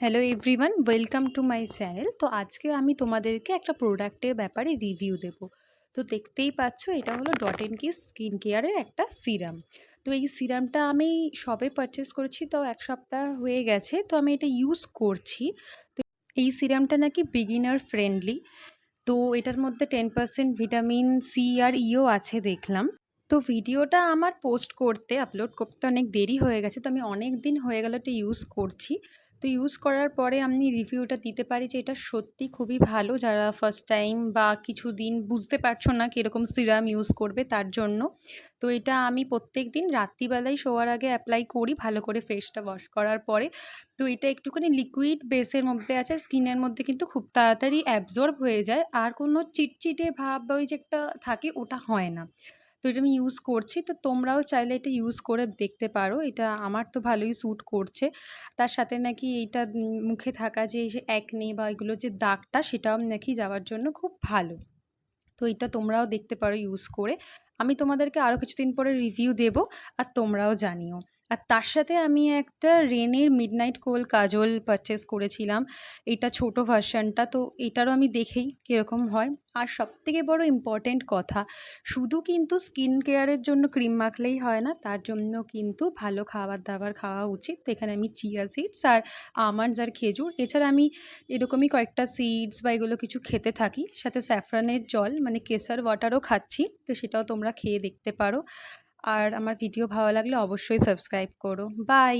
Hello everyone, welcome to my channel. তো আজকে আমি তোমাদেরকে একটা প্রোডাক্টের ব্যাপারে রিভিউ দেব। তো দেখতেই পাচ্ছ, এটা হলো ডট অ্যান্ড কি স্কিন কেয়ারের একটা সিরাম। তো এই সিরামটা আমি সবে পারচেস করেছি, তো এক সপ্তাহ হয়ে গেছে। তো আমি এটা ইউজ করছি। তো এই সিরামটা নাকি বিগিনার ফ্রেন্ডলি। তো এটার মধ্যে 10% ভিটামিন সি আর ইও আছে দেখলাম। তো ভিডিওটা আমার পোস্ট করতে আপলোড করতে অনেক দেরি হয়ে গেছে, তো আমি অনেক দিন হয়ে গেল এটা ইউজ করছি। তো ইউজ করার পরে আমি রিভিউটা দিতে পারি যে এটা সত্যি খুবই ভালো, যারা ফার্স্ট টাইম বা কিছু দিন বুঝতে পারছো না কীরকম সিরাম ইউজ করবে তার জন্য। তো এটা আমি প্রত্যেক দিন রাত্রিবেলায় শোয়ার আগে অ্যাপ্লাই করি, ভালো করে ফেসটা ওয়াশ করার পরে। তো এটা একটুখানি লিকুইড বেসের মধ্যে আছে, স্কিনের মধ্যে কিন্তু খুব তাড়াতাড়ি অ্যাবজর্ব হয়ে যায়, আর কোনো চিটচিটে ভাব বা ওই যে একটা থাকে ওটা হয় না। তো এটা আমি ইউজ করছি, তো তোমরাও চাইলে এটা ইউজ করে দেখতে পারো। এটা আমার তো ভালোই স্যুট করছে। তার সাথে নাকি এইটা মুখে থাকা যে এই যে অ্যাকনে বা এগুলো যে দাগটা, সেটাও নাকি যাওয়ার জন্য খুব ভালো। তো এটা তোমরাও দেখতে পারো ইউজ করে। আমি তোমাদেরকে আরও কিছুদিন পরে রিভিউ দেবো, আর তোমরাও জানিও। আর তার সাথে আমি একটা রেনের মিডনাইট কোল কাজল পারচেস করেছিলাম, এটা ছোট ভার্সানটা। তো এটারও আমি দেখেই কীরকম হয়। আর সবথেকে বড় ইম্পর্টেন্ট কথা, শুধু কিন্তু স্কিন কেয়ারের জন্য ক্রিম মাখলেই হয় না, তার জন্য কিন্তু ভালো খাবার দাবার খাওয়া উচিত। তো এখানে আমি চিয়া সিডস আর আমন্ডস আর খেজুর, এছাড়া আমি এরকমই কয়েকটা সিডস বা এগুলো কিছু খেতে থাকি, সাথে স্যাফরানের জল মানে কেসার ওয়াটারও খাচ্ছি। তো সেটাও তোমরা খেয়ে দেখতে পারো। আর আমার ভিডিও ভালো লাগলে অবশ্যই সাবস্ক্রাইব করো। বাই।